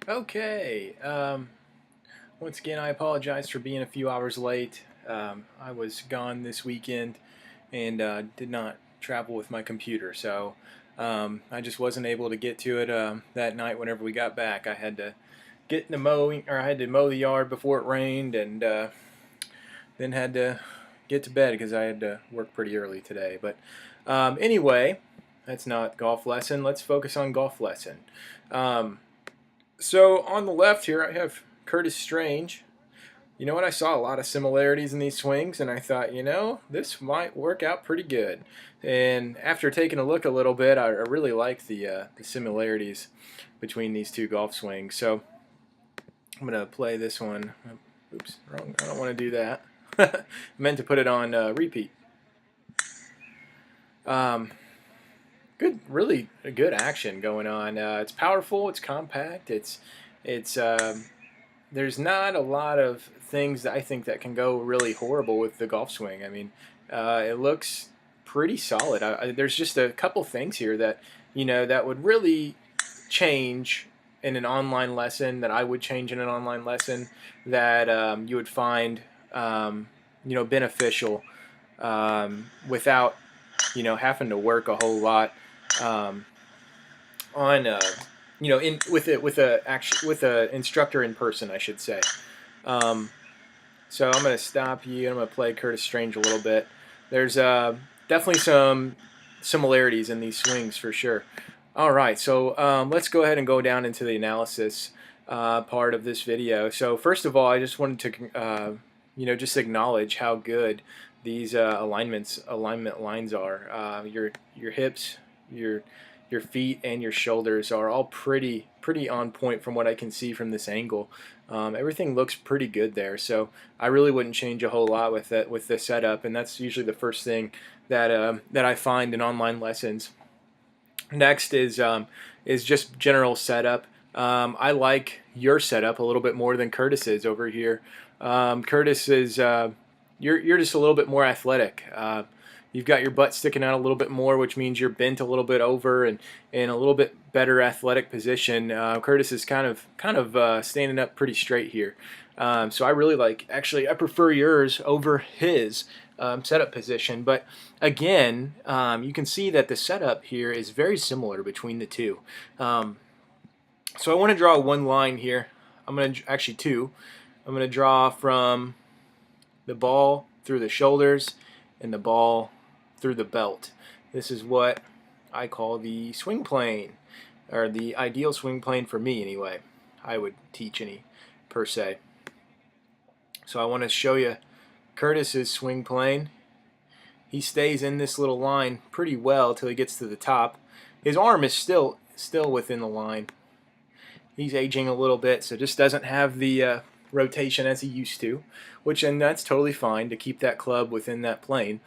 Okay. Once again, I apologize for being a few hours late. I was gone this weekend and did not travel with my computer, so I just wasn't able to get to it that night. Whenever we got back, I had to get in the mowing, or I had to mow the yard before it rained, and then had to get to bed because I had to work pretty early today. But anyway, that's not golf lesson. Let's focus on golf lesson. Um, so on the left here, I have Curtis Strange. You know what? I saw a lot of similarities in these swings, and I thought, this might work out pretty good. And after taking a look a little bit, I really like the similarities between these two golf swings. So I'm gonna play this one. Oops, wrong. I don't want to do that. I meant to put it on repeat. Um, really good action going on. It's powerful. It's compact. It's there's not a lot of things that I think that can go really horrible with the golf swing. I mean, it looks pretty solid. There's just a couple things here that that would really change in an online lesson, that I would change in an online lesson, that you would find beneficial without having to work a whole lot um, on in with a instructor in person, I should say. Um, so I'm going to stop you. I'm going to play Curtis Strange a little bit. There's definitely some similarities in these swings for sure. All right, so let's go ahead and go down into the analysis part of this video. So first of all, I just wanted to just acknowledge how good these alignment lines are. Your hips, your feet, and your shoulders are all pretty on point from what I can see from this angle. Everything looks pretty good there, so I really wouldn't change a whole lot with the setup, and that's usually the first thing that I find in online lessons. Next is just general setup. I like your setup a little bit more than Curtis's over here. Curtis is you're just a little bit more athletic. You've got your butt sticking out a little bit more, which means you're bent a little bit over and in a little bit better athletic position. Curtis is kind of standing up pretty straight here. So I really actually, I prefer yours over his setup position. But again, you can see that the setup here is very similar between the two. So I want to draw one line here. I'm going to actually two. I'm going to draw from the ball through the shoulders and the ball through the belt. This is what I call the swing plane, or the ideal swing plane for me anyway. I would teach any per se. So I want to show you Curtis's swing plane. He stays in this little line pretty well till he gets to the top. His arm is still within the line. He's aging a little bit, so just doesn't have the rotation as he used to, and that's totally fine to keep that club within that plane.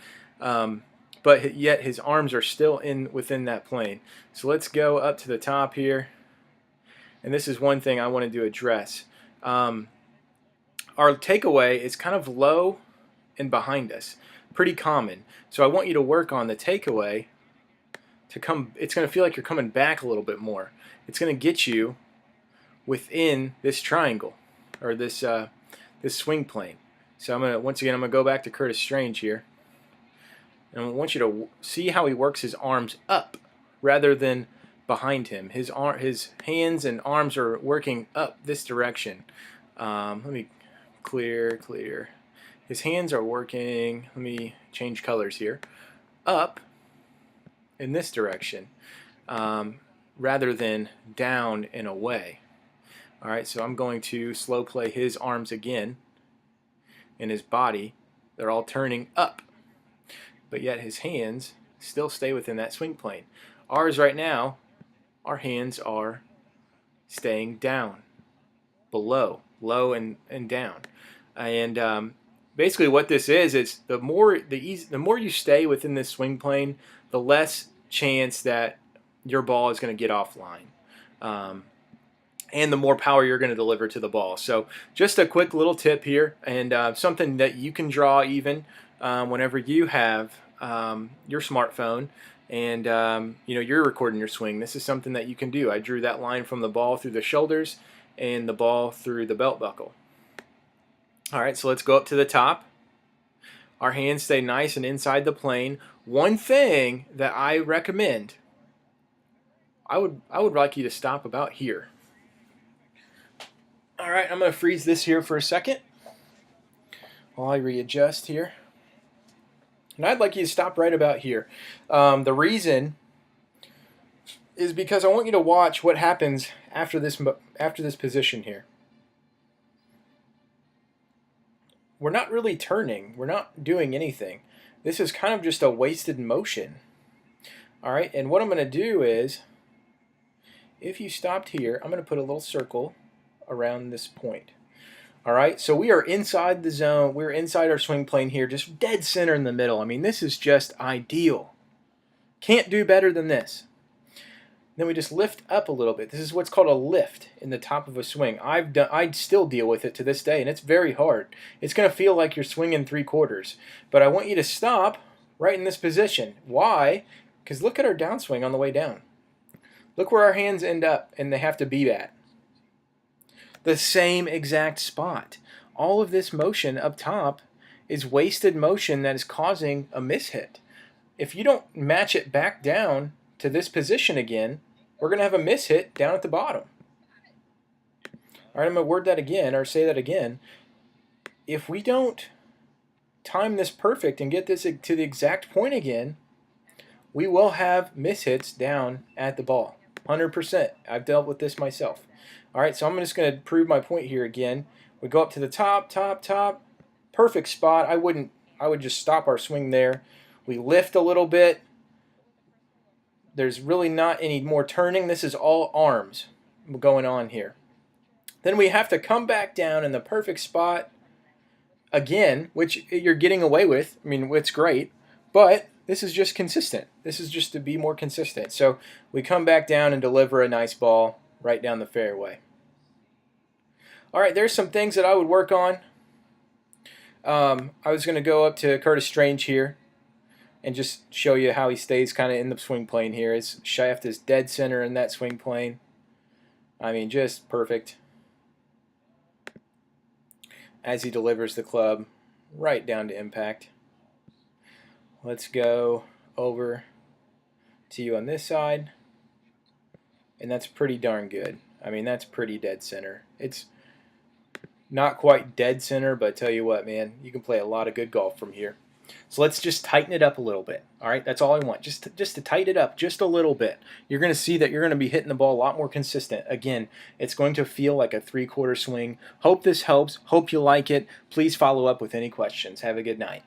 But yet his arms are still within that plane. So let's go up to the top here, and this is one thing I wanted to address. Our takeaway is kind of low and behind us, pretty common. So I want you to work on the takeaway to come. It's going to feel like you're coming back a little bit more. It's going to get you within this triangle, or this swing plane. So once again I'm gonna go back to Curtis Strange here, and I want you to see how he works his arms up rather than behind him. His hands and arms are working up this direction. Let me clear. His hands are working. Let me change colors here. Up in this direction, rather than down and away. All right, so I'm going to slow play his arms again, and his body. They're all turning up, but yet his hands still stay within that swing plane. Ours right now, our hands are staying down, below, low and down. And basically what this is the more you stay within this swing plane, the less chance that your ball is going to get offline. And the more power you're going to deliver to the ball. So just a quick little tip here, and something that you can draw even whenever you have your smartphone and you're recording your swing. This is something that you can do. I drew that line from the ball through the shoulders and the ball through the belt buckle. All right, so let's go up to the top. Our hands stay nice and inside the plane. One thing that I recommend, I would like you to stop about here. All right, I'm going to freeze this here for a second while I readjust here. And I'd like you to stop right about here. The reason is because I want you to watch what happens after this position here. We're not really turning. We're not doing anything. This is kind of just a wasted motion. All right, and what I'm going to do is, if you stopped here, I'm going to put a little circle around this point. All right, so we are inside the zone. We're inside our swing plane here, just dead center in the middle. I mean, this is just ideal. Can't do better than this. Then we just lift up a little bit. This is what's called a lift in the top of a swing. I still deal with it to this day, and it's very hard. It's going to feel like you're swinging 3/4. But I want you to stop right in this position. Why? Because look at our downswing on the way down. Look where our hands end up, and they have to be at. The same exact spot. All of this motion up top is wasted motion that is causing a mishit. If you don't match it back down to this position again, we're going to have a mishit down at the bottom. All right, I'm going to word that again, or say that again. If we don't time this perfect and get this to the exact point again, we will have mishits down at the ball. 100%. I've dealt with this myself. All right, so I'm just going to prove my point here again. We go up to the top, perfect spot. I would just stop our swing there. We lift a little bit. There's really not any more turning. This is all arms going on here. Then we have to come back down in the perfect spot again, which you're getting away with. I mean, it's great, but this is just consistent. This is just to be more consistent. So we come back down and deliver a nice ball right down the fairway. All right, there's some things that I would work on. I was going to go up to Curtis Strange here and just show you how he stays kind of in the swing plane here. His shaft is dead center in that swing plane. I mean, just perfect. As he delivers the club right down to impact. Let's go over to you on this side. And that's pretty darn good. I mean, that's pretty dead center. It's not quite dead center, but I tell you what, man, you can play a lot of good golf from here. So let's just tighten it up a little bit. All right, that's all I want. Just to tighten it up just a little bit. You're going to see that you're going to be hitting the ball a lot more consistent. Again, it's going to feel like a 3/4 swing. Hope this helps. Hope you like it. Please follow up with any questions. Have a good night.